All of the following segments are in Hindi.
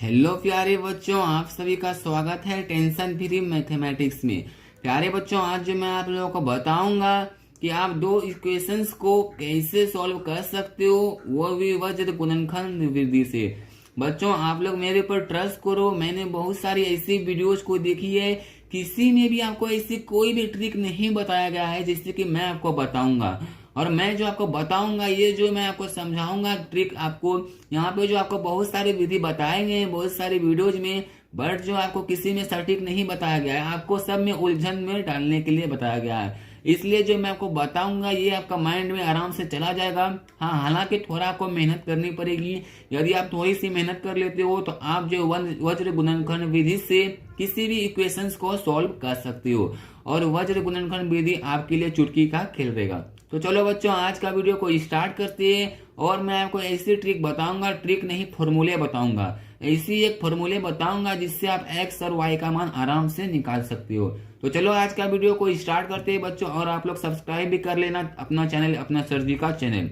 हेलो प्यारे बच्चों, आप सभी का स्वागत है टेंशन फ्री मैथमेटिक्स में। प्यारे बच्चों, आज जो मैं आप लोगों को बताऊंगा कि आप दो इक्वेशंस को कैसे सॉल्व कर सकते हो, वो भी वज्र गुणनखंड विधि से। बच्चों, आप लोग मेरे पर ट्रस्ट करो, मैंने बहुत सारी ऐसी वीडियोज को देखी है, किसी में भी आपको ऐसी कोई भी ट्रिक नहीं बताया गया है जिससे कि मैं आपको बताऊंगा। और मैं जो आपको बताऊंगा, ये जो मैं आपको समझाऊंगा ट्रिक, आपको यहाँ पे जो आपको बहुत सारी विधि बताएंगे हैं बहुत सारी वीडियोज में, बट जो आपको किसी में सटीक नहीं बताया गया है, आपको सब में उलझन में डालने के लिए बताया गया है। इसलिए जो मैं आपको बताऊंगा ये आपका माइंड में आराम से चला जाएगा। हाँ, हालांकि थोड़ा आपको मेहनत करनी पड़ेगी। यदि आप थोड़ी सी मेहनत कर लेते हो तो आप जो वज्र गुणनखंड विधि से किसी भी इक्वेशंस को सॉल्व कर सकते हो, और वज्र गुणनखंड विधि आपके लिए चुटकी का खेल देगा। तो चलो बच्चों, आज का वीडियो को स्टार्ट करते हैं। और मैं आपको ऐसी ट्रिक बताऊंगा, ट्रिक नहीं फॉर्मूले बताऊंगा, ऐसी एक फॉर्मूले बताऊंगा जिससे आप एक्स और वाई का मान आराम से निकाल सकते हो। तो चलो आज का वीडियो को स्टार्ट करते हैं बच्चों, और आप लोग सब्सक्राइब भी कर लेना अपना चैनल, अपना सर जी का चैनल।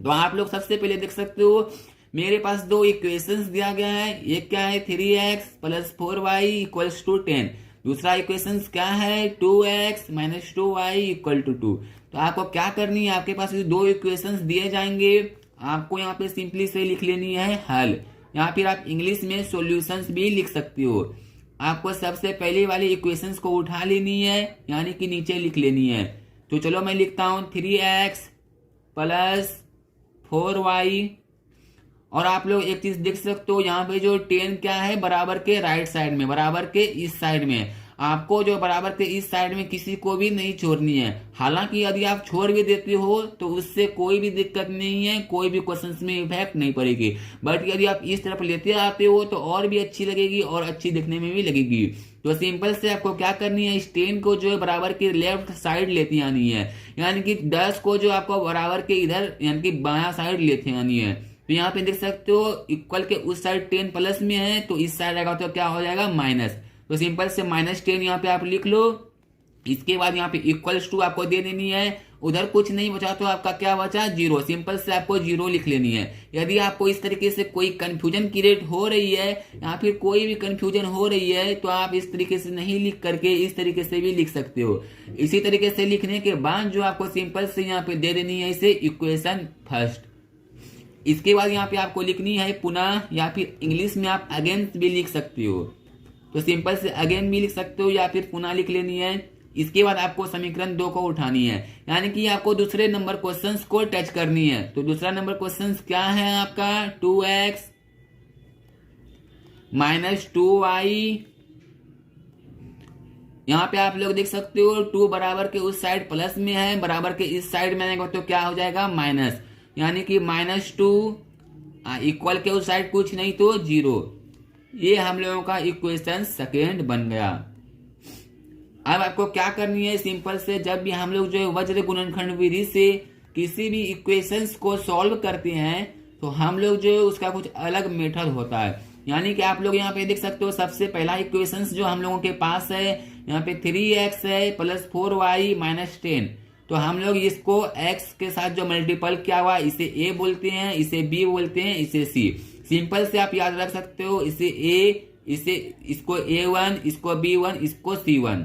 तो आप लोग सबसे पहले देख सकते हो मेरे पास दो इक्वेशंस दिया गया है। एक क्या है, 3x + 4y = 10। दूसरा इक्वेशन क्या है, 2x - 2y = 2। तो आपको क्या करनी है, आपके पास ये दो इक्वेशंस दिए जाएंगे, आपको यहाँ पे सिंपली से लिख लेनी है हल, या फिर आप इंग्लिश में सॉल्यूशंस भी लिख सकते हो। आपको सबसे पहले वाली इक्वेशंस को उठा लेनी है, यानी कि नीचे लिख लेनी है। तो चलो मैं लिखता हूं 3x + 4y। और आप लोग एक चीज देख सकते हो, यहाँ पे जो 10 क्या है, बराबर के राइट साइड में, बराबर के इस साइड में। आपको जो बराबर के इस साइड में किसी को भी नहीं छोड़नी है। हालांकि यदि आप छोड़ भी देते हो तो उससे कोई भी दिक्कत नहीं है, कोई भी क्वेश्चंस में इफेक्ट नहीं पड़ेगी। बट यदि आप इस तरफ लेते आते हो तो और भी अच्छी लगेगी, और अच्छी दिखने में भी लगेगी। तो सिंपल से आपको क्या करनी है, इस 10 को जो है बराबर के लेफ्ट साइड लेती आनी है, यानी कि 10 को जो आपको बराबर के इधर यानी कि बायां साइड लेते आनी है। तो यहाँ पे देख सकते हो इक्वल के उस साइड 10 प्लस में है, तो इस साइड आएगा तो क्या हो जाएगा, माइनस। तो सिंपल से -10 यहाँ पे आप लिख लो। इसके बाद यहाँ पे = आपको दे देनी है, उधर कुछ नहीं बचा तो आपका क्या बचा, 0। सिंपल से आपको 0 लिख लेनी है। यदि आपको इस तरीके से कोई कंफ्यूजन क्रिएट हो रही है, या फिर कोई भी कंफ्यूजन हो रही है, तो आप इस तरीके से नहीं लिख करके इस तरीके से भी लिख सकते हो। इसी तरीके से लिखने के बाद जो आपको सिंपल से यहाँ पे दे देनी है इसे इक्वेशन फर्स्ट। इसके बाद यहाँ पे आपको लिखनी है पुनः, या फिर इंग्लिश में आप अगेन भी लिख सकते हो। तो सिंपल से अगेन भी लिख सकते हो, या फिर पुनः लिख लेनी है। इसके बाद आपको समीकरण 2 को उठानी है, यानी कि आपको दूसरे नंबर क्वेश्चंस को टच करनी है। तो दूसरा नंबर क्वेश्चन क्या है आपका, 2x - 2y। यहाँ पे आप लोग देख सकते हो 2 बराबर के उस साइड प्लस में है, बराबर के इस साइड में आएगा तो क्या हो जाएगा, माइनस, यानी कि -2 इक्वल के उस साइड कुछ नहीं तो 0। ये हम लोगों का इक्वेशन सेकेंड बन गया। अब आपको क्या करनी है, सिंपल से जब भी हम लोग जो है वज्र गुणनखंड विधि से किसी भी इक्वेशंस को सॉल्व करते हैं, तो हम लोग जो है उसका कुछ अलग मेथड होता है। यानी कि आप लोग यहाँ पे देख सकते हो सबसे पहला इक्वेशंस जो हम लोगों के पास है, यहाँ पे 3x है + 4y - 10। तो हम लोग इसको x के साथ जो मल्टीपल किया हुआ, इसे a बोलते हैं, इसे b बोलते हैं, इसे c। सिंपल से आप याद रख सकते हो, इसे इसको a1, इसको b1, इसको c1।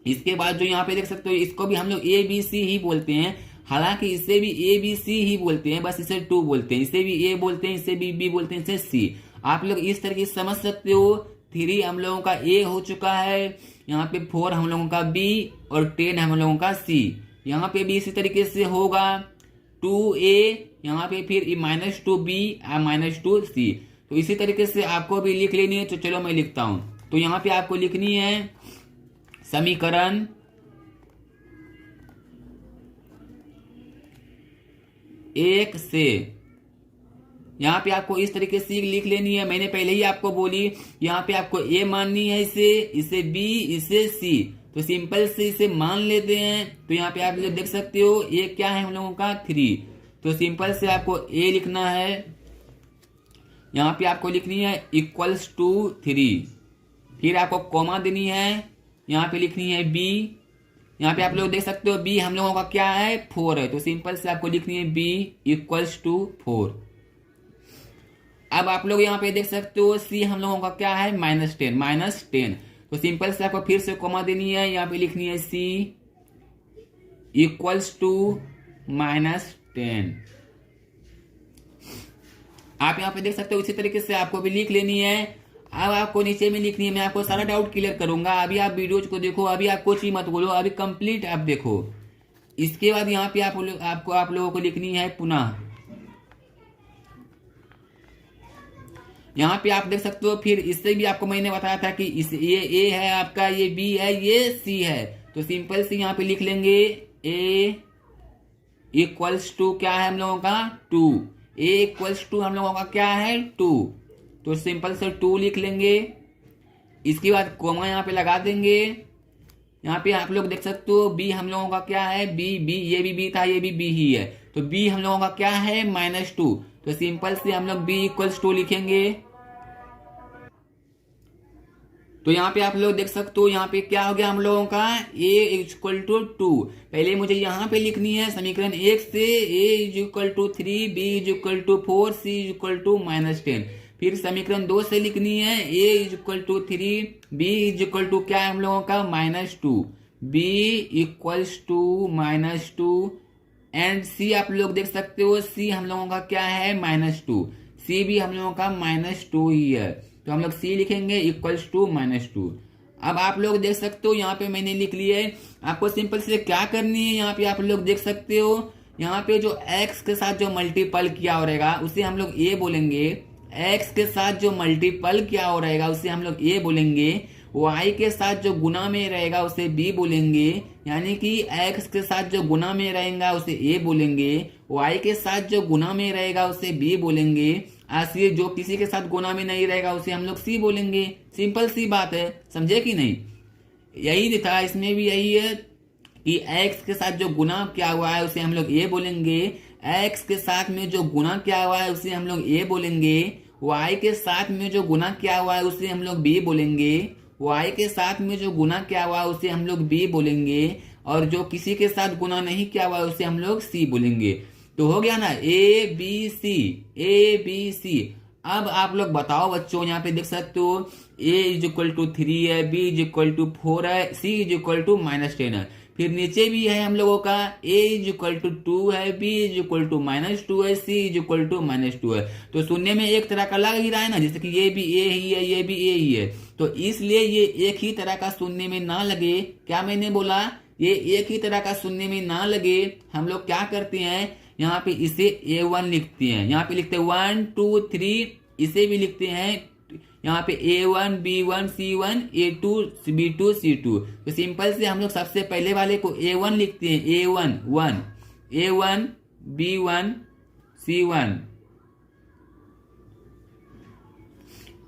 इसके बाद जो यहाँ पे देख सकते हो इसको भी हम लोग a b c ही बोलते हैं। हालांकि इसे भी a b c ही बोलते हैं, बस इसे 2 बोलते हैं। इसे भी a बोलते हैं, इसे भी b बोलते हैं, इसे c। आप लोग इस तरीके से समझ सकते हो। 3 हम लोगों का a हो चुका है, यहाँ पे 4 हम लोगों का b, और 10 हम लोगों का c। यहाँ पे भी इसी तरीके से होगा, 2a, यहाँ पे फिर -2b -2c। तो इसी तरीके से आपको भी लिख लेनी है। तो चलो मैं लिखता हूं। तो यहाँ पे आपको लिखनी है समीकरण 1 से, यहाँ पे आपको इस तरीके से लिख लेनी है। मैंने पहले ही आपको बोली, यहाँ पे आपको a माननी है, इसे b, इसे c। तो सिंपल से इसे मान लेते हैं। तो यहाँ पे आप लोग देख सकते हो a क्या है हम लोगों का, 3। तो सिंपल से आपको a लिखना है, यहाँ पे आपको लिखनी है =3। फिर आपको कॉमा देनी है, यहाँ पे लिखनी है b। यहाँ पे आप लोग देख सकते हो b हम लोगों का क्या है, 4 है। तो सिंपल से आपको लिखनी है b = 4। अब आप लोग यहाँ पे देख सकते हो सी हम लोगों का क्या है -10। तो सिंपल से आपको फिर से कॉमा देनी है, यहाँ पे लिखनी है सी इक्वल्स टू -10। आप यहाँ पे देख सकते हो इसी तरीके से आपको भी लिख लेनी है। अब आपको नीचे में लिखनी है, मैं आपको सारा डाउट क्लियर करूंगा। अभी आप वीडियोज को देखो, अभी आप कुछ ही मत बोलो, अभी कंप्लीट आप देखो। इसके बाद यहाँ पे आप लोगों को लिखनी है पुनः। यहाँ पे आप देख सकते हो, फिर इससे भी आपको मैंने बताया था कि ये ए है आपका, ये बी है, ये सी है। तो सिंपल से यहाँ पे लिख लेंगे ए इक्वल्स टू क्या है हम लोगों का 2। ए इक्वल्स टू हम लोगों का क्या है 2। तो सिंपल से 2 लिख लेंगे। इसके बाद कोमा यहाँ पे लगा देंगे। यहाँ पे आप लोग देख सकते हो बी हम लोगों का क्या है बी, ये भी बी था, ये भी बी ही है। तो बी हम लोगों का क्या है -2। तो सिंपल से हम लोग बी इक्वल्स 2 लिखेंगे। तो यहाँ पे आप लोग देख सकते हो यहाँ पे क्या हो गया हम लोगों का a इक्वल टू 2। पहले मुझे यहाँ पे लिखनी है समीकरण 1 से a is equal to 3, b is equal to 4, c is equal to -10। फिर समीकरण 2 से लिखनी है a is equal to 3, b is equal to क्या है हम लोगों का -2, b equals to -2 and c आप लोग देख सकते हो c हम लोगों का क्या है -2, c भी हम लोगों का -2 ही है। तो हम लोग c लिखेंगे इक्वल्स टू -2। अब आप लोग देख सकते हो यहाँ पे मैंने लिख लिया है। आपको सिंपल से क्या करनी है, यहाँ पे आप लोग देख सकते हो यहाँ पे जो x के साथ जो मल्टीपल किया हो रहेगा उसे हम लोग a बोलेंगे। x के साथ जो मल्टीपल किया हो रहेगा उसे हम लोग a बोलेंगे। y के साथ जो गुना में रहेगा उसे b बोलेंगे। यानी कि x के साथ जो गुना में रहेगा उसे a बोलेंगे, y के साथ जो गुना में रहेगा उसे b बोलेंगे, ऐसे जो किसी के साथ गुना में नहीं रहेगा उसे हम लोग सी बोलेंगे। सिंपल सी बात है, समझे कि नहीं। यही था इसमें भी यही है कि x के साथ जो गुना किया हुआ है उसे हम लोग a बोलेंगे, x के साथ में जो गुना किया हुआ है उसे हम लोग a बोलेंगे, y के साथ में जो गुना किया हुआ है उसे हम लोग b बोलेंगे, y के साथ में जो गुना किया हुआ है उसे हम लोग b बोलेंगे, और जो किसी के साथ गुना नहीं किया हुआ है उसे हम लोग c बोलेंगे। तो हो गया ना ए बी सी। अब आप लोग बताओ बच्चों, यहाँ पे देख सकते हो a इज इक्वल टू 3 है, b इज इक्वल टू 4 है, c इज इक्वल टू -10 है। फिर नीचे भी है हम लोगों का a इज इक्वल टू 2 है, b इज इक्वल टू -2 है, c इज इक्वल टू -2 है। तो सुनने में एक तरह का लग ही रहा है ना, जैसे कि ये भी a ही है, ये भी a ही है। तो इसलिए ये एक ही तरह का सुनने में ना लगे, क्या मैंने बोला, ये एक ही तरह का सुनने में ना लगे, हम लोग क्या करते हैं यहाँ पे इसे A1 लिखते हैं। यहाँ पे लिखते हैं 1 2 3, इसे भी लिखते हैं यहाँ पे A1 B1 C1 A2 B2 C2। तो सिंपल से हम लोग सबसे पहले वाले को A1 लिखते हैं, A1 1, A1 B1 C1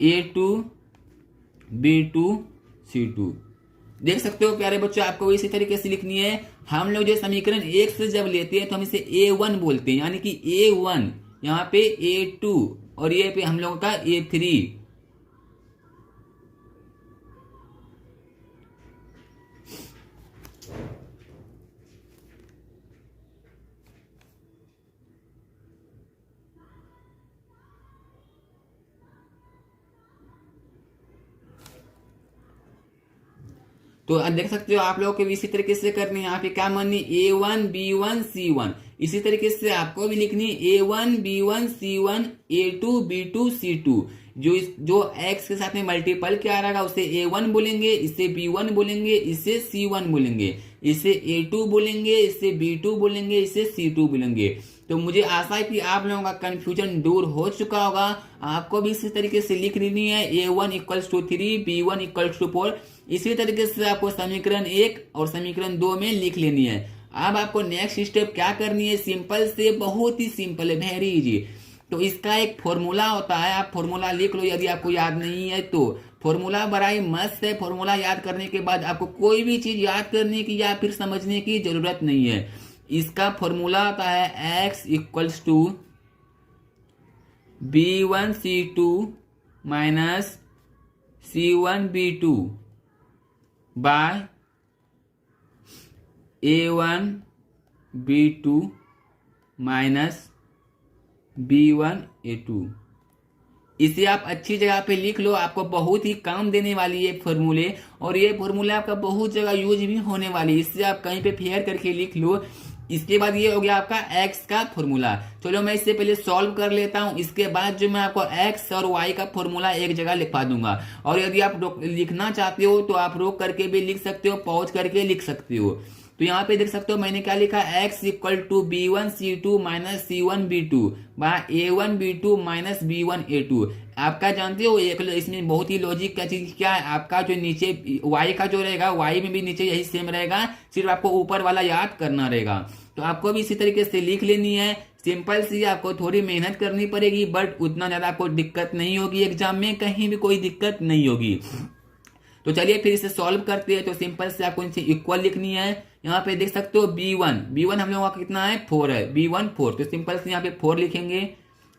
A2 B2 C2। देख सकते हो प्यारे बच्चों, आपको इसी तरीके से लिखनी है। हम लोग जो समीकरण 1 से जब लेते हैं तो हम इसे A1 बोलते हैं, यानी कि A1, यहाँ पे A2 और ये पे हम लोगों का A3। तो देख सकते हो आप लोगों को इसी तरीके से करनी है। यहाँ पे क्या माननी A1 B1 C1, इसी तरीके से आपको भी लिखनी A1 B1 C1 A2 B2 C2। जो x के साथ में मल्टीपल क्या रहेगा उसे A1 बोलेंगे, इसे B1 बोलेंगे, इसे C1 बोलेंगे, इसे A2 बोलेंगे, इसे B2 बोलेंगे, इसे C2 बोलेंगे। तो मुझे आशा है कि आप लोगों का कंफ्यूजन दूर हो चुका होगा। आपको भी इसी तरीके से लिख लेनी है A1 equals to 3, B1 equals to 4। इसी तरीके से आपको समीकरण 1 और समीकरण 2 में लिख लेनी है। अब आपको नेक्स्ट स्टेप क्या करनी है, सिंपल से, बहुत ही सिंपल है, वेरी इजी। तो इसका एक फॉर्मूला होता है, आप फॉर्मूला लिख लो यदि आपको याद नहीं है तो। फॉर्मूला बड़ा ही मस्त है, फॉर्मूला याद करने के बाद आपको कोई भी चीज याद करने की या फिर समझने की जरूरत नहीं है। इसका फॉर्मूला आता है x equals to B1 C2 minus C1 B2 by A1 B2 minus B1 A2। इसे आप अच्छी जगह पे लिख लो, आपको बहुत ही काम देने वाली है फॉर्मूले, और ये फॉर्मूला आपका बहुत जगह यूज भी होने वाली है। इससे आप कहीं पे फेयर करके लिख लो। इसके बाद ये हो गया आपका एक्स का फॉर्मूला। चलो मैं इससे पहले सॉल्व कर लेता हूं, इसके बाद जो मैं आपको एक्स और वाई का फॉर्मूला एक जगह लिखवा दूंगा। और यदि आप लिखना चाहते हो तो आप रोक करके भी लिख सकते हो, पॉज करके लिख सकते हो। तो यहाँ पे देख सकते हो मैंने क्या लिखा, x equal to b1c2 minus c1b2 by a1b2 minus b1a2। आपका जानते हो एक इसमें बहुत ही लॉजिक का चीज क्या है, आपका जो नीचे y का जो रहेगा y में भी नीचे यही सेम रहेगा, सिर्फ आपको ऊपर वाला याद करना रहेगा। तो आपको भी इसी तरीके से लिख लेनी है, सिंपल सी। आपको थोड़ी मेहनत करनी पड़ेगी, बट उतना ज्यादा आपको दिक्कत नहीं होगी, एग्जाम में कहीं भी कोई दिक्कत नहीं होगी। तो चलिए फिर इसे सॉल्व करते हैं। तो सिंपल से आपको इनसे इक्वल लिखनी है। यहाँ पे देख सकते हो b1 हम लोगों का कितना है, 4 है, b1 4। तो सिंपल से यहाँ पे 4 लिखेंगे।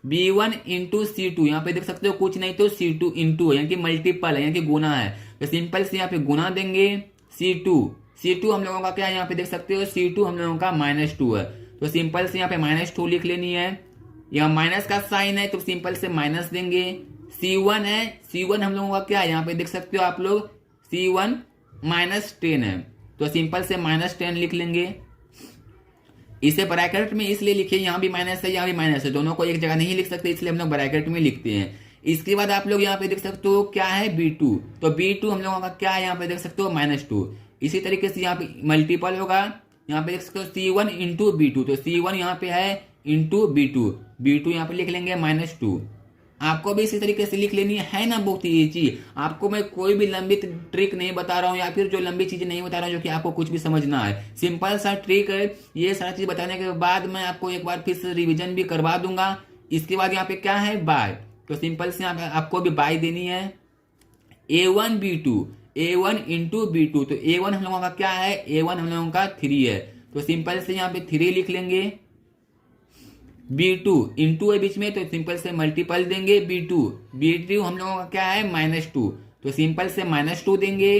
b1 इंटू c2, यहाँ पे देख सकते हो कुछ नहीं तो c2 इंटू है, यानी कि मल्टीपल है, यानी कि गुना है। तो सिंपल से यहाँ पे गुना देंगे। c2 हम लोगों का क्या है, यहाँ पे देख सकते हो c2 हम लोगों का -2 है। तो सिंपल से यहाँ पे -2 लिख लेनी है। यहाँ माइनस का साइन है तो सिंपल से माइनस देंगे। c1 है, c1 हम लोगों का क्या है, यहाँ पे देख सकते हो आप लोग c1 -10 है। तो सिंपल से -10 लिख लेंगे। इसे ब्रैकेट में इसलिए लिखिए, यहाँ भी माइनस है यहाँ भी माइनस है, दोनों को एक जगह नहीं लिख सकते, इसलिए हम लोग ब्रैकेट में लिखते हैं। इसके बाद आप लोग यहाँ पे देख सकते हो क्या है b2। तो b2 हम लोगों का क्या है, यहाँ पे देख सकते हो -2। इसी तरीके से यहाँ पे मल्टीपल होगा, यहाँ पे देख सकते हो c1 इंटू b2। तो c1 यहाँ पे है इंटू b2 यहाँ पे लिख लेंगे -2। आपको भी इसी तरीके से लिख लेनी है ना, बहुत ही इजी। आपको मैं कोई भी लंबी ट्रिक नहीं बता रहा हूँ, या फिर जो लंबी चीजें नहीं बता रहा हूँ जो कि आपको कुछ भी समझना है। सिंपल सा ट्रिक है। ये सारा चीज बताने के बाद मैं आपको एक बार फिर से रिवीजन भी करवा दूंगा। इसके बाद यहाँ पे क्या है, बाय। तो सिंपल से यहाँ पे आपको भी बाय देनी है। a1 into b2। तो a1 हम लोगों का क्या है, a1 हम लोगों का 3 है। तो सिंपल से यहाँ पे 3 लिख लेंगे। b2 इंटू है बीच में, तो सिंपल से मल्टीपल देंगे। b2 हम लोगों का क्या है, -2। तो सिंपल से -2 देंगे।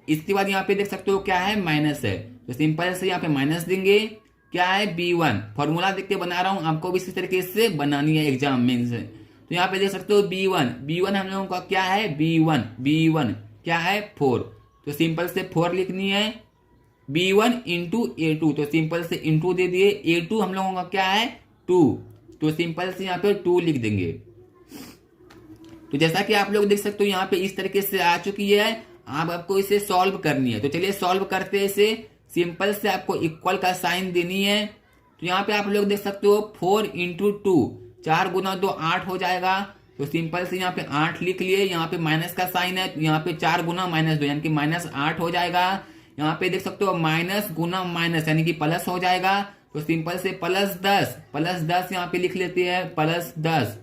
इसके बाद यहाँ पे देख सकते हो क्या है, माइनस है। तो सिंपल से यहाँ पे माइनस देंगे। क्या है, b1। फॉर्मूला देख के बना रहा हूँ, आपको भी इसी तरीके से बनानी है एग्जाम में से। तो यहाँ पे देख सकते हो b1 हम लोगों का क्या है, b1 क्या है, 4। तो सिंपल से 4 लिखनी है। b1 into a2। तो सिंपल से इंटू दे दिए। a2 हम लोगों का क्या है, 2। तो सिंपल से यहाँ पे 2 लिख देंगे। तो जैसा कि आप लोग देख सकते हो यहाँ पे इस तरीके से आ चुकी है। अब आपको इसे सॉल्व करनी है। तो चलिए सॉल्व करते हैं इसे। सिंपल से आपको इक्वल का साइन देनी है। तो यहाँ पे आप लोग देख सकते हो 4 इंटू 2, 4 गुना 2 8 हो जाएगा। तो सिंपल से यहाँ पे 8 लिख लिए। यहाँ पे माइनस का साइन है, यहाँ पे 4 गुना -2 यानी कि -8 हो जाएगा। यहाँ पे देख सकते हो माइनस गुना माइनस यानी कि प्लस हो जाएगा। तो सिंपल से +10 यहाँ पे लिख लेते हैं, +10।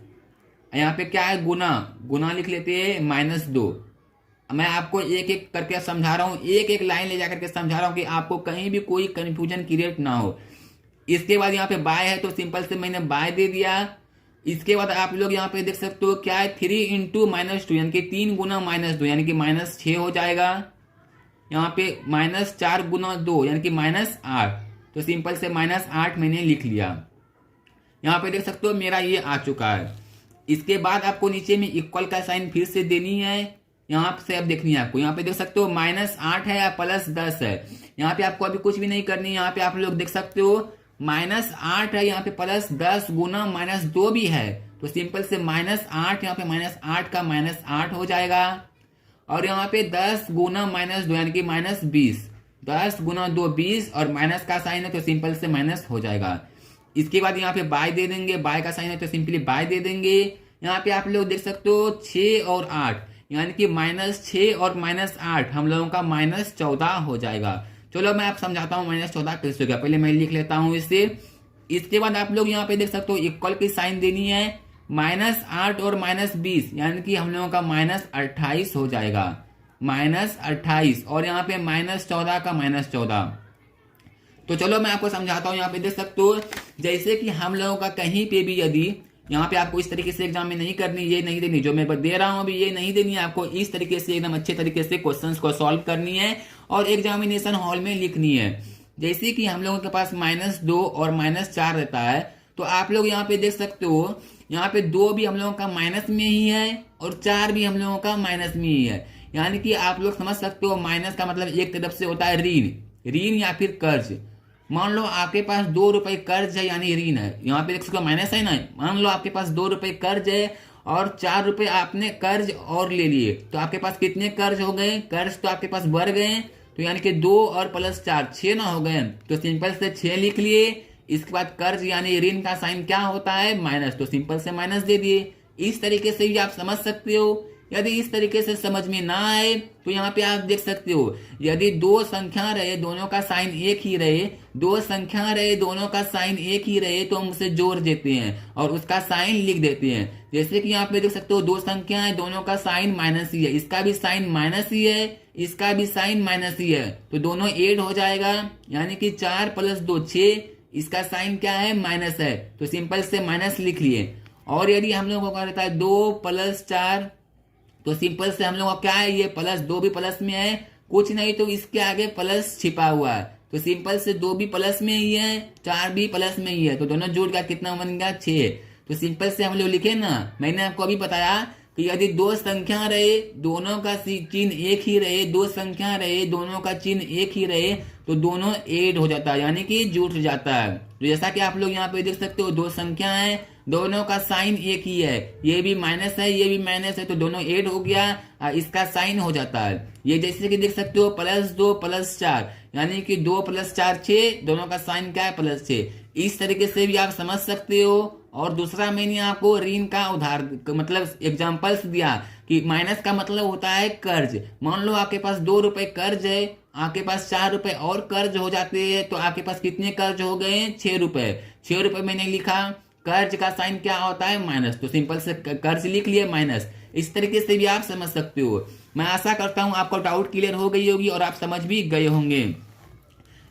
यहाँ पे क्या है, गुना लिख लेते हैं -2। मैं आपको एक एक करके समझा रहा हूँ, एक एक लाइन ले जाकर के समझा रहा हूँ कि आपको कहीं भी कोई कंफ्यूजन क्रिएट ना हो। इसके बाद यहाँ पे बाय है, तो सिंपल से मैंने बाय दे दिया। इसके बाद आप लोग यहाँ पे देख सकते हो क्या है, 3 इंटू -2 यानी कि 3 गुना -2 यानी कि -6 हो जाएगा। यहाँ पे -4 गुना 2 यानी कि -8। तो सिंपल से -8 मैंने लिख लिया। यहाँ पे देख सकते हो मेरा ये आ चुका है। इसके बाद आपको नीचे में इक्वल का साइन फिर से देनी है। यहाँ से अब देखनी है आपको, यहाँ पे देख सकते हो -8 है या +10 है। यहाँ पे आपको अभी कुछ भी नहीं करनी है। यहाँ पे आप लोग देख सकते हो -8 है, यहाँ पे +10 गुना -2 भी है। तो सिंपल से -8 यहाँ पे -8 का -8 हो जाएगा। और यहाँ पे 10 गुना -2 यानी कि -20, 10 गुना 2 20 और माइनस का साइन है तो सिंपल से माइनस हो जाएगा। इसके बाद यहाँ पे बाय दे देंगे, बाय का साइन है तो सिंपली बाय दे देंगे। यहाँ पे आप लोग देख सकते हो 6 और 8 यानी कि -6 और -8 हम लोगों का -14 हो जाएगा। चलो मैं आप समझाता हूँ -14 कैसे होगा, पहले मैं लिख लेता हूँ इसे। इसके बाद आप लोग यहाँ पे देख सकते हो इक्वल की साइन देनी है। -8 और -20 यानी कि हम लोगों का -28 हो जाएगा, -28। और यहाँ पे -14 का -14। तो चलो मैं आपको समझाता हूँ। यहाँ पे देख सकते हो जैसे कि हम लोगों का कहीं पे भी यदि यहाँ पे आपको इस तरीके से एग्जाम में नहीं करनी, ये नहीं देनी, जो मैं दे रहा हूँ अभी ये नहीं देनी है आपको। इस तरीके से एकदम अच्छे तरीके से क्वेश्चंस को सॉल्व करनी है और एग्जामिनेशन हॉल में लिखनी है। जैसे कि हम लोगों के पास -2 और -4 रहता है, तो आप लोग यहाँ पे देख सकते हो यहाँ पे 2 भी हम लोगों का माइनस में ही है और 4 भी हम लोगों का माइनस में ही है। यानी कि आप लोग समझ सकते हो माइनस का मतलब एक तरफ से होता है ऋण या फिर कर्ज। मान लो आपके पास 2 रुपए कर्ज है यानी ऋण है, यहाँ पे देख सकते हो माइनस है ना। मान लो आपके पास 2 रुपए कर्ज है और 4 रुपए आपने कर्ज और ले लिए, तो आपके पास कितने कर्ज हो गए? कर्ज तो आपके पास बढ़ गए, तो यानी कि 2 और प्लस 4 6 ना हो गए। तो सिंपल से 6 लिख लिए। इसके बाद कर्ज यानी ऋण का साइन क्या होता है? माइनस, तो सिंपल से माइनस दे दिए। इस तरीके से भी आप समझ सकते हो। यदि इस तरीके से समझ में ना आए तो यहाँ पे आप देख सकते हो, यदि 2 संख्या रहे दोनों का साइन एक ही रहे, 2 संख्या रहे दोनों का साइन एक ही रहे, तो हम उसे जोड़ देते हैं और उसका साइन लिख देते हैं। जैसे कि यहाँ पे देख सकते हो 2 संख्या है दोनों का साइन माइनस ही है, इसका भी साइन माइनस ही है, इसका भी साइन माइनस ही है, तो दोनों ऐड हो जाएगा। यानी कि 4 प्लस 2 6, इसका साइन क्या है? माइनस है, तो सिंपल से माइनस लिख लिए। और यदि हम लोगों को रहता है 2 प्लस 4, तो सिंपल से हम लोग का क्या है? ये प्लस 2 भी प्लस में है, कुछ नहीं तो इसके आगे प्लस छिपा हुआ है, तो सिंपल से 2 भी प्लस में ही है, 4 भी प्लस में ही है, तो दोनों जुड़ का कितना बन गया? 6। तो सिंपल से हम लोग लिखे ना, मैंने आपको अभी बताया कि यदि 2 संख्या रहे दोनों का चिन्ह एक ही रहे, 2 संख्या रहे दोनों का चिन्ह एक ही रहे, तो दोनों ऐड हो जाता है यानी कि जुट जाता है। तो जैसा कि आप लोग यहाँ पे देख सकते हो 2 संख्या है दोनों का साइन एक ही है, ये भी माइनस है ये भी माइनस है, तो दोनों ऐड हो गया, इसका साइन हो जाता है। ये जैसे कि देख सकते हो +2 + 4 यानी कि 2 + 4 6, दोनों का साइन क्या है? +6। इस तरीके से भी आप समझ सकते हो। और दूसरा मैंने आपको ऋण का उदाहरण मतलब एग्जांपल्स दिया कि माइनस का मतलब होता है कर्ज। मान लो आपके पास 2 रुपए कर्ज है, आपके पास 4 रुपए और कर्ज हो जाते हैं, तो आपके पास कितने कर्ज हो गए? 6 रुपए। 6 रुपए मैंने लिखा, कर्ज का साइन क्या होता है? माइनस, तो सिंपल से कर्ज लिख लिए माइनस। इस तरीके से भी आप समझ सकते हो। मैं आशा करता हूं आपको डाउट क्लियर हो गई होगी और आप समझ भी गए होंगे।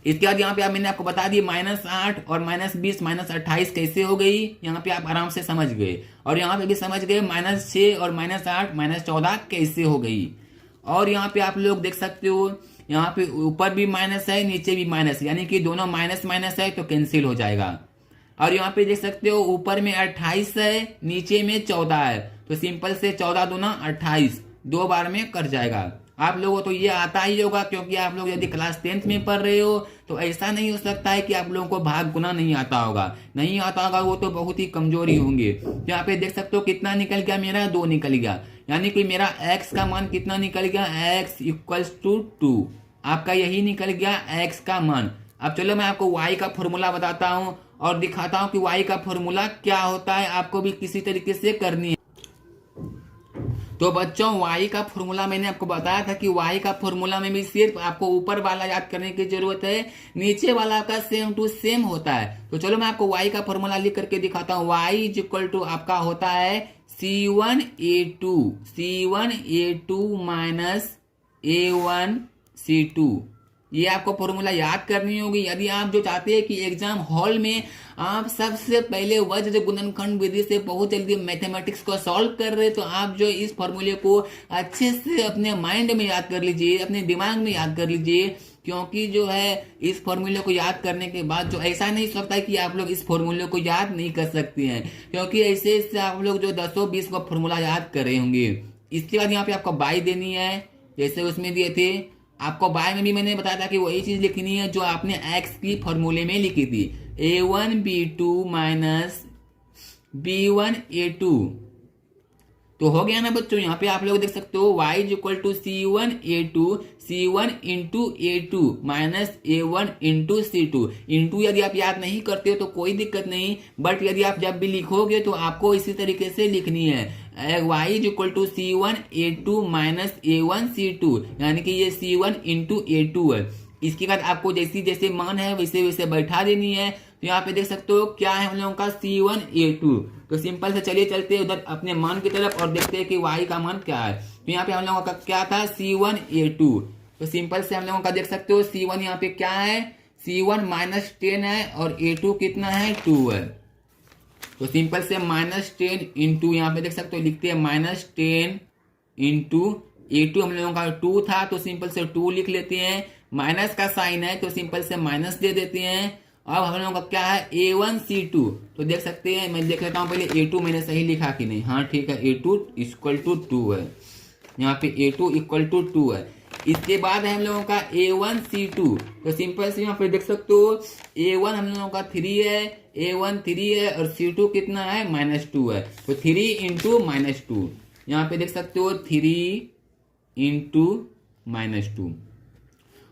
इसके बाद यहाँ पे मैंने आपको बता दी -8 और -20 -28 कैसे हो गई, यहाँ पे आप आराम से समझ गए। और यहाँ पे भी समझ गए -6 और -8 -14 कैसे हो गई। और यहाँ पे आप लोग देख सकते हो, यहाँ पे ऊपर भी माइनस है नीचे भी माइनस, यानी कि दोनों माइनस माइनस है तो कैंसिल हो जाएगा। और यहाँ पे देख सकते हो ऊपर में 28 है नीचे में 14 है, तो सिंपल से 14 दूना 28 2 बार में कट जाएगा। आप लोगों को तो ये आता ही होगा, क्योंकि आप लोग यदि क्लास 10th में पढ़ रहे हो तो ऐसा नहीं हो सकता है कि आप लोगों को भाग गुना नहीं आता होगा। नहीं आता होगा वो तो बहुत ही कमजोरी होंगे। यहाँ पे देख सकते हो कितना निकल गया मेरा? 2 निकल गया, यानी कि मेरा x का मान कितना निकल गया? x = 2। आपका यही निकल गया x का मान। अब चलो मैं आपको y का फॉर्मूला बताता हूँ और दिखाता हूँ कि y का फॉर्मूला क्या होता है, आपको भी किसी तरीके से करनी है। तो बच्चों y का फॉर्मूला मैंने आपको बताया था कि y का फॉर्मूला में भी सिर्फ आपको ऊपर वाला याद करने की जरूरत है, नीचे वाला का सेम टू सेम होता है। तो चलो मैं आपको y का फॉर्मूला लिख करके दिखाता हूँ। y = आपका होता है C1A2 A1C2। ये आपको फॉर्मूला याद करनी होगी। यदि आप जो चाहते हैं कि एग्जाम हॉल में आप सबसे पहले वज्र गुणनखंड विधि से बहुत जल्दी मैथमेटिक्स को सॉल्व कर रहे, तो आप जो इस फॉर्मूले को अच्छे से अपने माइंड में याद कर लीजिए, अपने दिमाग में याद कर लीजिए। क्योंकि जो है इस फॉर्मूले को याद करने के बाद जो ऐसा नहीं सकता है कि आप लोग इस फॉर्मूले को याद नहीं कर सकते हैं, क्योंकि ऐसे इससे आप लोग जो 10-20 का फॉर्मूला याद कर रहे होंगे। इसके बाद यहाँ पे आपको बाई देनी है, जैसे उसमें दिए थे। आपको बाय में भी मैंने बताया था कि वही चीज लिखनी है जो आपने x की फॉर्मूले में लिखी थी, A1B2 - B1A2। तो हो गया ना बच्चों। यहाँ पे आप लोग देख सकते हो y = C1A2 C1 × A2 - A1 × C2। Into यदि आप याद नहीं करते हो तो कोई दिक्कत नहीं, बट यदि आप जब भी लिखोगे तो आपको इसी तरीके से लिखनी है। y = C1A2 - A1 C2, यानी कि ये C1 × A2 है। इसके बाद आपको जैसी जैसे मान है वैसे वैसे बैठा देनी है। तो यहाँ पे देख सकते हो क्या है हम लोगों का C1A2। तो सिंपल से चलिए चलते हैं उधर अपने मान की तरफ और देखते हैं कि y का मान क्या है। तो यहाँ पे हम लोगों का क्या था? C1A2। तो सिंपल से हम लोगों का देख सकते हो C1 यहाँ पे क्या है? C1 -10 है और A2 कितना है? 2 है। तो सिंपल से -10 इंटू यहाँ पे देख सकते हो लिखते हैं -10 इंटू A2 हम लोगों का 2 था, तो सिंपल से 2 लिख लेते हैं। माइनस का साइन है तो सिंपल से माइनस दे देते हैं। अब हम लोगों का क्या है A1C2। तो देख सकते हैं, मैं देख लेता हूँ पहले A2 मैंने सही लिखा कि नहीं। हाँ ठीक है, A2 इक्वल टू 2 है, यहाँ पे A2 इक्वल टू 2 है। इसके बाद है हम लोगों का A1C2। तो सिंपल से यहाँ पे देख सकते हो A1 हम लोगों का 3 है, A1 3 है और C2 कितना है -2 है। तो 3 इंटू -2, यहाँ पे देख सकते हो 3 इंटू -2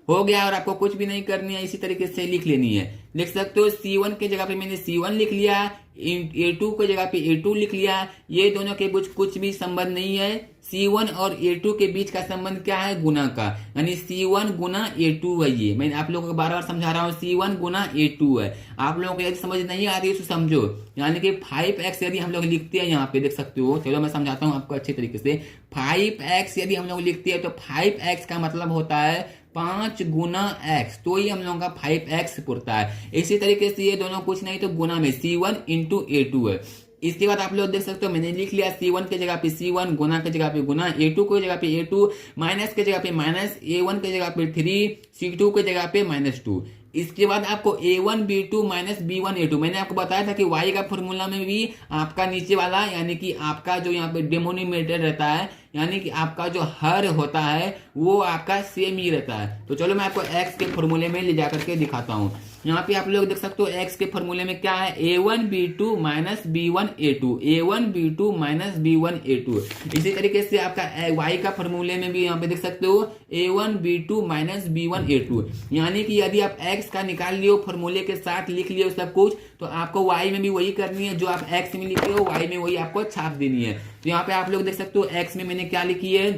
हो गया। और आपको कुछ भी नहीं करनी है, इसी तरीके से लिख लेनी है। देख सकते हो C1 के जगह पे मैंने C1 लिख लिया, A2 के जगह पे A2 लिख लिया। ये दोनों के बीच कुछ भी संबंध नहीं है। C1 और A2 के बीच का संबंध क्या है, गुना का, यानी C1 गुना A2 है। ये मैं आप लोगों को बार बार समझा रहा हूँ, C1 गुना A2 है। आप लोगों को यदि समझ नहीं आ रही है तो समझो, यानी कि 5x यदि हम लोग लिखते हैं, यहाँ पे देख सकते हो, चलो मैं समझाता हूँ आपको अच्छे तरीके से। 5x यदि हम लोग लिखते हैं तो 5x का मतलब होता है 5 गुना x, तो ये हम लोगों का 5x पुरता है। इसी तरीके से ये दोनों कुछ नहीं तो गुना में C1 इंटू A2 है। इसके बाद आप लोग देख सकते हो मैंने लिख लिया C1 के जगह पे C1, गुना के जगह पे गुना, A2 के जगह पे A2, माइनस के जगह पे माइनस, A1 के जगह पे 3, C2 के जगह पे -2। इसके बाद आपको A1B2 माइनस B1A2, मैंने आपको बताया था कि y का फॉर्मूला में भी आपका नीचे वाला, यानी कि आपका जो यहाँ पे डिनोमिनेटर रहता है, यानी कि आपका जो हर होता है वो आपका सेम ही रहता है। तो चलो मैं आपको x के फॉर्मूले में ले जाकर के दिखाता हूँ। यहाँ पे आप लोग देख सकते हो x के फॉर्मूले में क्या है, A1B2 minus B1A2, A1B2 minus B1A2। इसी तरीके से आपका y का फॉर्मूले में भी यहाँ पे देख सकते हो A1B2 माइनस B1A2, यानी कि यदि आप x का निकाल लियो फॉर्मूले के साथ लिख लियो सब कुछ, तो आपको y में भी वही करनी है, जो आप x में लिखे हो y में वही आपको छाप देनी है। तो यहाँ पे आप लोग देख सकते हो x में मैंने क्या लिखी है,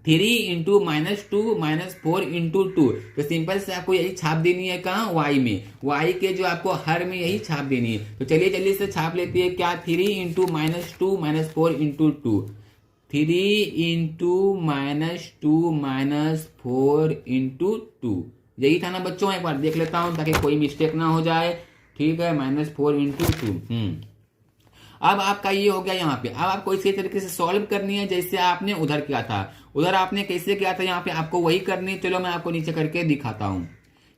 3 इंटू -2 -4 इंटू 2। तो सिंपल से आपको यही छाप देनी है, कहाँ, y में, y के जो आपको हर में यही छाप देनी है। तो चलिए जल्दी से छाप लेते हैं, क्या, 3 इंटू -2 -4 इंटू 2, 3 इंटू -2 -4 इंटू 2, यही था ना बच्चों। एक बार देख लेता हूं ताकि कोई मिस्टेक ना हो जाए। ठीक है, -4 इंटू 2। अब आपका ये हो गया यहाँ पे। अब आपको इसी तरीके से सॉल्व करनी है जैसे आपने उधर किया था। उधर आपने कैसे किया था, यहाँ पे आपको वही करनी है। चलो मैं आपको नीचे करके दिखाता हूँ।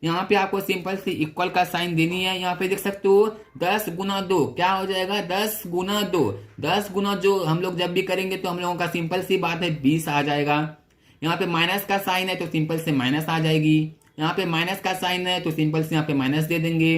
यहाँ पे आपको सिंपल से इक्वल का साइन देनी है। यहाँ पे देख सकते हो 10 गुना 2 क्या हो जाएगा, 10 गुना 2। 10 गुना जो हम लोग जब भी करेंगे तो हम लोगों का सिंपल सी बात है 20 आ जाएगा। यहाँ पे माइनस का साइन है तो सिंपल से माइनस आ जाएगी। यहाँ पे माइनस का साइन है तो सिंपल से यहाँ पे माइनस दे देंगे।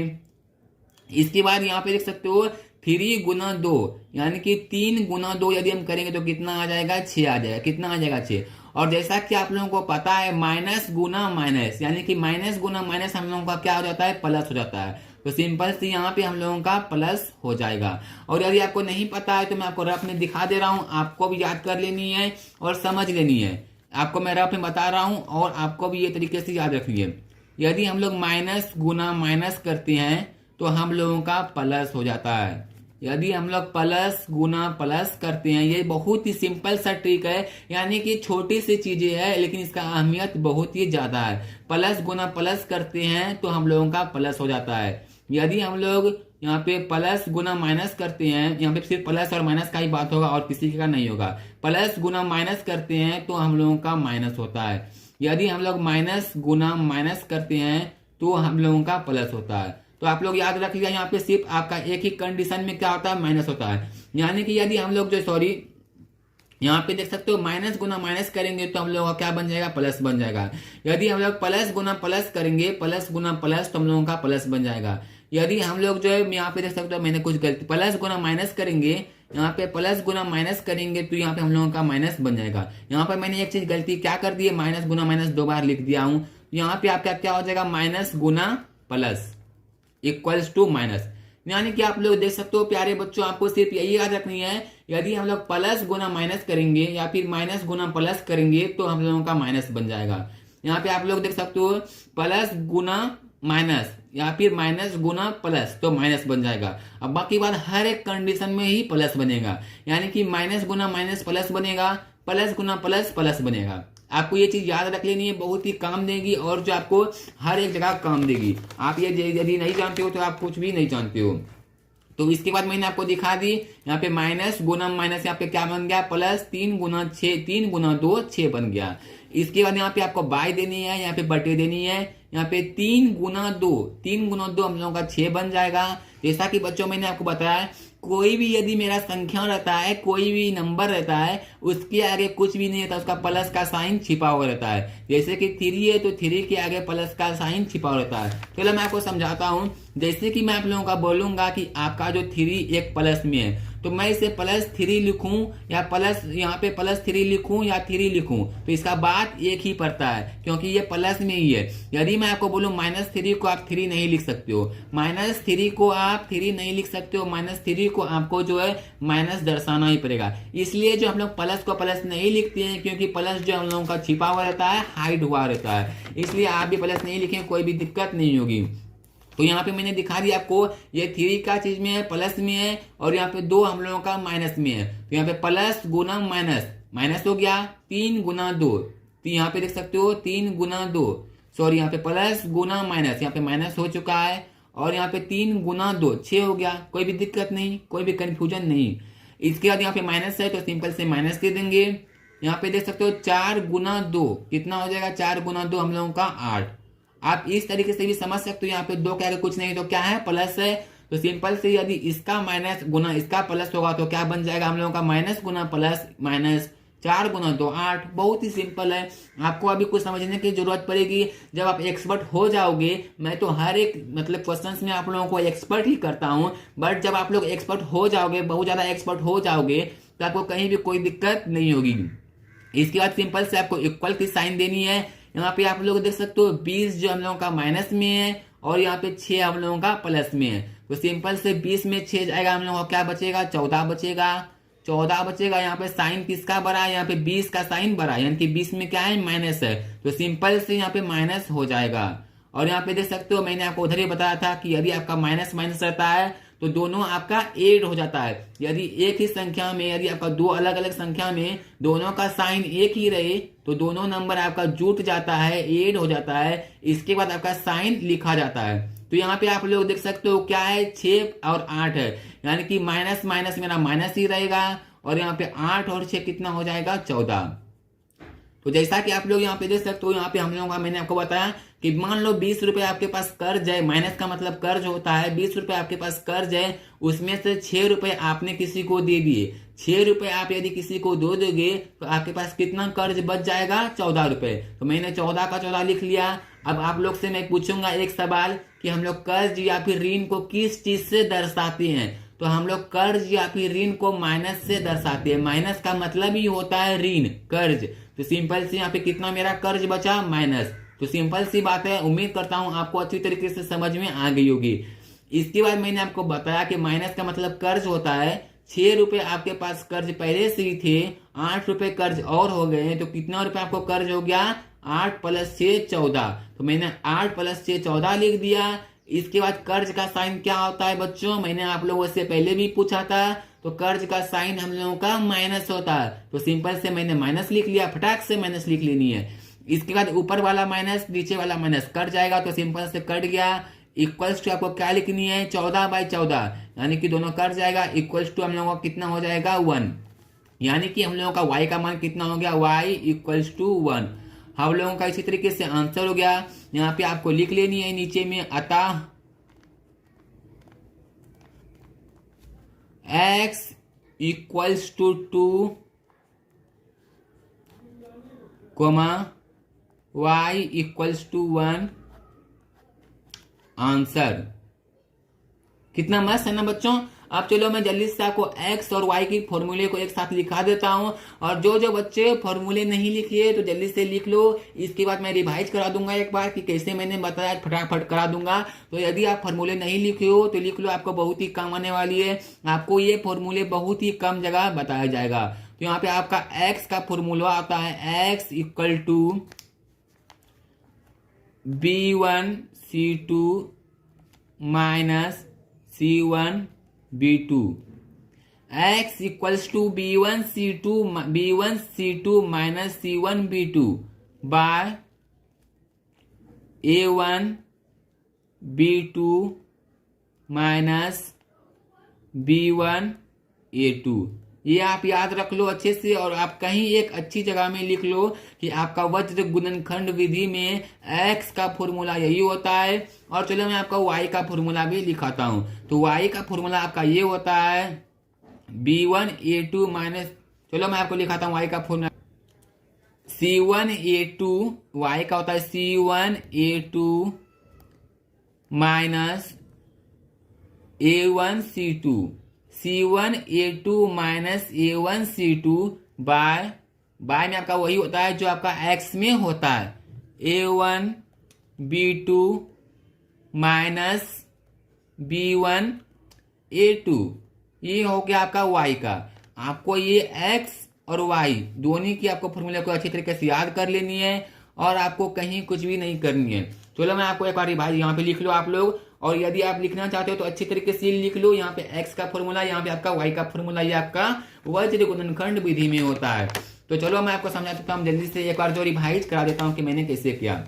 इसके बाद यहाँ पे देख सकते हो 3 गुना 2, यानी कि 3 गुना 2 यदि हम करेंगे तो कितना आ जाएगा, 6 आ जाएगा। कितना आ जाएगा, 6। और जैसा कि आप लोगों को पता है माइनस गुना माइनस, यानी कि माइनस गुना माइनस हम लोगों का क्या हो जाता है, प्लस हो जाता है। तो सिंपल से यहाँ पे हम लोगों का प्लस हो जाएगा। और यदि आपको नहीं पता है तो मैं आपको रफ में दिखा दे रहा हूँ, आपको भी याद कर लेनी है और समझ लेनी है। आपको मैं रफ में बता रहा हूँ और आपको भी ये तरीके से याद रखनी है। यदि हम लोग माइनस गुना माइनस करते हैं तो हम लोगों का प्लस हो जाता है। यदि हम लोग प्लस गुना प्लस करते हैं, ये बहुत ही सिंपल सा ट्रिक है, यानी कि छोटी सी चीजें है लेकिन इसका अहमियत बहुत ही ज्यादा है। प्लस गुना प्लस करते हैं तो हम लोगों का प्लस हो जाता है। यदि हम लोग यहाँ पे प्लस गुना माइनस करते हैं, यहाँ पे सिर्फ प्लस और माइनस का ही बात होगा और किसी का नहीं होगा। प्लस गुना माइनस करते हैं तो हम लोगों का माइनस होता है। यदि हम लोग माइनस गुना माइनस करते हैं तो हम लोगों का प्लस होता है। तो आप लोग याद रख लिया, यहाँ पे सिर्फ आपका एक ही कंडीशन में क्या होता है, माइनस होता है। यानी कि यदि हम लोग यहाँ पे देख सकते हो माइनस गुना माइनस करेंगे तो हम लोगों का क्या बन जाएगा, प्लस बन जाएगा। यदि हम लोग प्लस गुना प्लस करेंगे, प्लस गुना प्लस, तो हम लोगों का प्लस बन जाएगा। यदि हम लोग जो है यहाँ पे देख सकते हो मैंने कुछ गलती, प्लस गुना माइनस करेंगे, यहाँ पे प्लस गुना माइनस करेंगे तो यहाँ पे हम लोगों का माइनस बन जाएगा। यहाँ पर मैंने एक चीज गलती क्या कर दी है, माइनस गुना माइनस 2 बार लिख दिया हूँ। यहाँ पे आपका क्या हो जाएगा, माइनस गुना प्लस इक्वल्स टू माइनस। यानी कि आप लोग देख सकते हो प्यारे बच्चों, आपको सिर्फ यही याद रखनी है, यदि हम लोग प्लस गुना माइनस करेंगे या फिर माइनस गुना प्लस करेंगे तो हम लोगों का माइनस बन जाएगा। यहाँ पे आप लोग देख सकते हो प्लस गुना माइनस या फिर माइनस गुना प्लस तो माइनस बन जाएगा। अब बाकी बात हर एक कंडीशन में ही प्लस बनेगा, यानी कि माइनस गुना माइनस प्लस बनेगा, प्लस गुना प्लस प्लस बनेगा। आपको ये चीज याद रख लेनी है, बहुत ही काम देगी और जो आपको हर एक जगह काम देगी। आप ये यदि नहीं जानते हो तो आप कुछ भी नहीं जानते हो। तो इसके बाद मैंने आपको दिखा दी, यहाँ पे माइनस गुना माइनस यहाँ पे क्या बन गया, प्लस 3 गुना 6, 3 गुना 2 6 बन गया। इसके बाद यहाँ पे आपको बाय देनी है, यहाँ पे बटे देनी है, यहाँ पे 3 गुना 2 हम लोगों का 6 बन जाएगा। जैसा कि बच्चों मैंने आपको बताया, कोई भी यदि मेरा संख्या रहता है, कोई भी नंबर रहता है, उसके आगे कुछ भी नहीं रहता, उसका प्लस का साइन छिपा हुआ रहता है। जैसे कि 3 है तो 3 के आगे प्लस का साइन छिपा हुआ रहता है। चलो मैं आपको समझाता हूँ। जैसे कि मैं आप लोगों का बोलूंगा कि आपका जो 3 एक प्लस में है, तो मैं इसे +3 लिखूं या प्लस यहाँ पे +3 लिखूं या 3 लिखूं, तो इसका बात एक ही पड़ता है, क्योंकि ये प्लस में ही है। यदि मैं आपको बोलूं -3 को आप 3 नहीं लिख सकते हो, -3 को आप 3 नहीं लिख सकते हो, -3 को आपको जो है माइनस दर्शाना ही पड़ेगा। इसलिए जो हम लोग प्लस को प्लस नहीं लिखते हैं, क्योंकि प्लस जो हम लोगों का छिपा हुआ रहता है, हाइड हुआ रहता है। इसलिए आप भी प्लस नहीं लिखें, कोई भी दिक्कत नहीं होगी। तो यहाँ पे मैंने दिखा दिया आपको, ये 3 का चीज में है, प्लस में है, और यहाँ पे 2 हम लोगों का माइनस में है। तो यहाँ पे प्लस गुना माइनस, माइनस हो गया 3 गुना 2, तो यहाँ पे देख सकते हो 3 गुना 2, सॉरी यहाँ पे प्लस गुना माइनस, यहाँ पे माइनस हो चुका है, और यहाँ पे 3 गुना 2 6 हो गया। कोई भी दिक्कत नहीं, कोई भी कंफ्यूजन नहीं। इसके बाद यहाँ पे माइनस है तो सिंपल से माइनस दे देंगे। यहाँ पे देख सकते हो 4 गुना 2 कितना हो जाएगा, 4 गुना 2 हम लोगों का 8। आप इस तरीके से भी समझ सकते हो। यहाँ पे 2 के आगे कुछ नहीं तो क्या है, प्लस है। तो सिंपल से यदि इसका माइनस गुना इसका प्लस होगा तो क्या बन जाएगा हम लोगों का, माइनस गुना प्लस माइनस, 4 गुना 2 8। बहुत ही सिंपल है, आपको अभी कुछ समझने की जरूरत पड़ेगी जब आप एक्सपर्ट हो जाओगे। मैं तो हर एक मतलब क्वेश्चंस में आप लोगों को एक्सपर्ट ही करता हूं, बट जब आप लोग एक्सपर्ट हो जाओगे, बहुत ज्यादा एक्सपर्ट हो जाओगे, तो आपको कहीं भी कोई दिक्कत नहीं होगी। इसके बाद सिंपल से आपको इक्वल की साइन देनी है। यहाँ पे आप लोग देख सकते हो 20 जो हम लोगों का माइनस में है, और यहाँ पे 6 हम लोगों का प्लस में है। तो सिंपल से 20 में 6 जाएगा, हम लोगों का क्या बचेगा, 14 बचेगा। 14 बचेगा। यहाँ पे साइन किसका बड़ा है, यहाँ पे 20 का साइन बड़ा है, यानी कि 20 में क्या है, माइनस है। तो सिंपल से यहाँ पे माइनस हो जाएगा। और यहाँ पे देख सकते हो, मैंने आपको उधर ही बताया था कि यदि आपका माइनस माइनस रहता है तो दोनों आपका ऐड हो जाता है। यदि एक ही संख्या में, यदि आपका 2 अलग अलग संख्या में दोनों का साइन एक ही रहे, तो दोनों नंबर आपका जुट जाता है, ऐड हो जाता है। इसके बाद आपका साइन लिखा जाता है। तो यहाँ पे आप लोग देख सकते हो क्या है, 6 और 8 है, यानी कि माइनस माइनस मेरा माइनस ही रहेगा, और यहाँ पे 8 और 6 कितना हो जाएगा, 14। तो जैसा कि आप लोग यहाँ पे देख सकते हो, यहाँ पे हम लोगों का मैंने आपको बताया कि मान लो 20 रुपए आपके पास कर्ज है, माइनस का मतलब कर्ज होता है। 20 रुपए आपके पास कर्ज है, उसमें से 6 रुपए आपने किसी को दे दिए। 6 रुपए आप यदि किसी को दे दोगे तो आपके पास कितना कर्ज बच जाएगा, 14 रुपए। तो मैंने 14 का 14 लिख लिया। अब आप लोग से मैं पूछूंगा एक सवाल कि हम लोग कर्ज या फिर ऋण को किस चीज से दर्शाते हैं। तो हम लोग कर्ज या फिर ऋण को माइनस से दर्शाते हैं। माइनस का मतलब ही होता है ऋण, कर्ज। तो सिंपल से यहाँ पे कितना मेरा कर्ज बचा, माइनस। तो सिंपल सी बात है, उम्मीद करता हूं आपको अच्छी तरीके से समझ में आ गई होगी। इसके बाद मैंने आपको बताया कि माइनस का मतलब कर्ज होता है। 6 रुपए आपके पास कर्ज पहले से ही थे, 8 रुपए कर्ज और हो गए हैं, तो कितना रुपए आपको कर्ज हो गया, 8 + 6 14। तो मैंने 8 + 6 14 लिख दिया। इसके बाद कर्ज का साइन क्या होता है बच्चों, मैंने आप लोगों से पहले भी पूछा था। तो कर्ज का साइन हम लोगों का माइनस होता है। तो सिंपल से मैंने माइनस लिख लिया, फटाक से माइनस लिख लेनी है। इसके बाद ऊपर वाला माइनस, नीचे वाला माइनस कट जाएगा, तो सिंपल से कट गया। इक्वल्स टू आपको क्या लिखनी है, 14/14, यानी कि दोनों कट जाएगा। इक्वल्स टू हम लोगों का कितना हो जाएगा, 1, यानी कि हम लोगों का y का मान कितना हो गया, y = 1। हम लोगों का इसी तरीके से आंसर हो गया। यहाँ पे आपको लिख लेनी है नीचे में, अतः x = 2, y = 1। आंसर कितना मस्त है ना बच्चों। अब चलो मैं जल्दी से आपको x और y की फॉर्मूले को एक साथ लिखा देता हूं, और जो जो बच्चे फॉर्मूले नहीं लिखे तो जल्दी से लिख लो। इसके बाद मैं रिवाइज करा दूंगा एक बार कि कैसे मैंने बताया, फटाफट करा दूंगा। तो यदि आप फॉर्मूले नहीं लिखे हो तो लिख लो, आपको बहुत ही काम आने वाली है। आपको ये फॉर्मूले बहुत ही कम जगह बताया जाएगा। तो यहाँ पे आपका x का फॉर्मूला आता है, x = B1C2 - C1B2। x = B1C2 - C1B2 by A1B2 - B1A2। ये आप याद रख लो अच्छे से, और आप कहीं एक अच्छी जगह में लिख लो कि आपका वज्र गुणनखंड विधि में x का फॉर्मूला यही होता है। और चलो मैं आपका y का फॉर्मूला भी लिखाता हूं। तो y का फॉर्मूला आपका ये होता है B1A2 माइनस, चलो मैं आपको लिखाता हूँ y का फॉर्मूला। C1A2 y का होता है C1A2 minus A1C2, C1A2 minus A1C2 bye में आपका वही होता है जो आपका x में होता है, A1B2 माइनस B1A2। ये हो गया आपका y का। आपको ये x और y दोनों की आपको फॉर्मूले को अच्छी तरीके से याद कर लेनी है, और आपको कहीं कुछ भी नहीं करनी है। चलो मैं आपको एक बार भाई यहाँ पे लिख लो आप लोग, और यदि आप लिखना चाहते हो तो अच्छी तरीके से लिख लो। यहाँ पे x का फॉर्मूला, यहाँ पे आपका y का फॉर्मूला, ये आपका वज्र गुणनखंड विधि में होता है। तो चलो मैं आपको समझा देता हूँ जल्दी से, एक बार जो रिवाइज करा देता हूँ कि मैंने कैसे किया।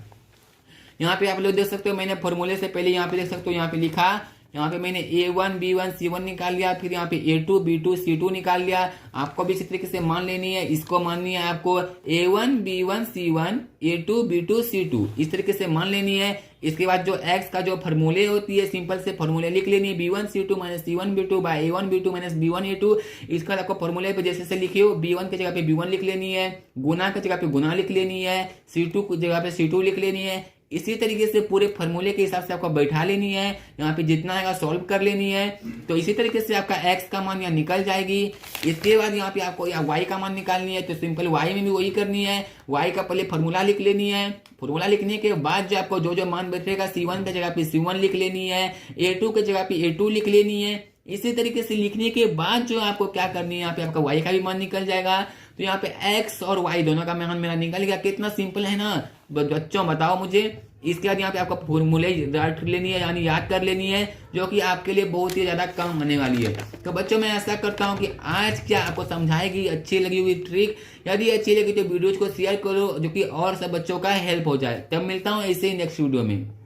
यहाँ पे आप लोग देख सकते हो, मैंने फॉर्मूले से पहले यहाँ पे देख सकते हो, यहाँ पे लिखा, यहाँ पे मैंने A1 B1 C1 निकाल लिया, फिर यहाँ पे A2 B2 C2 निकाल लिया। आपको भी इसी तरीके से मान लेनी है, इसको माननी है आपको A1 B1 C1 A2 B2 C2, इस तरीके से मान लेनी है। इसके बाद जो x का जो फॉर्मूले होती है, सिंपल से फॉर्मूले लिख लेनी है, B1 C2 minus C1 B2 by A1 B2 minus B1 A2। इसका आपको फॉर्मूले पे जैसे से लिखे हो, B1 की जगह पे B1 लिख लेनी है, गुना की जगह पे गुना लिख लेनी है, C2 की जगह पे C2 लिख लेनी है। इसी तरीके से पूरे फॉर्मूले के हिसाब से आपको बैठा लेनी है, यहाँ पे जितना आएगा सॉल्व कर लेनी है। तो इसी तरीके से आपका x का मान यहाँ निकल जाएगी। इसके बाद यहाँ पे आपको y का मान निकालनी है, तो सिंपल y में भी वही करनी है। y का पहले फॉर्मूला लिख लेनी है, फॉर्मूला लिखने के बाद जो आपको जो मान बैठेगा, C1 की जगह पे C1 लिख लेनी है, A2 की जगह पे A2 लिख लेनी है। इसी तरीके से लिखने के बाद जो आपको क्या करनी है, यहाँ पे आपका y का भी मान निकल जाएगा। तो यहाँ पे x और y दोनों का मान मेरा निकल गया। कितना सिंपल है ना बच्चों, बताओ मुझे। इसके बाद यहाँ पे आपका फॉर्मूले रट लेनी है, यानी याद कर लेनी है, जो कि आपके लिए बहुत ही ज्यादा कम होने वाली है। तो बच्चों मैं ऐसा करता हूँ कि आज क्या आपको समझाएगी अच्छी लगी हुई ट्रिक। यदि अच्छी लगी तो वीडियोज को शेयर करो, जो कि और सब बच्चों का हेल्प हो जाए। तब मिलता हूँ ऐसे ही नेक्स्ट वीडियो में।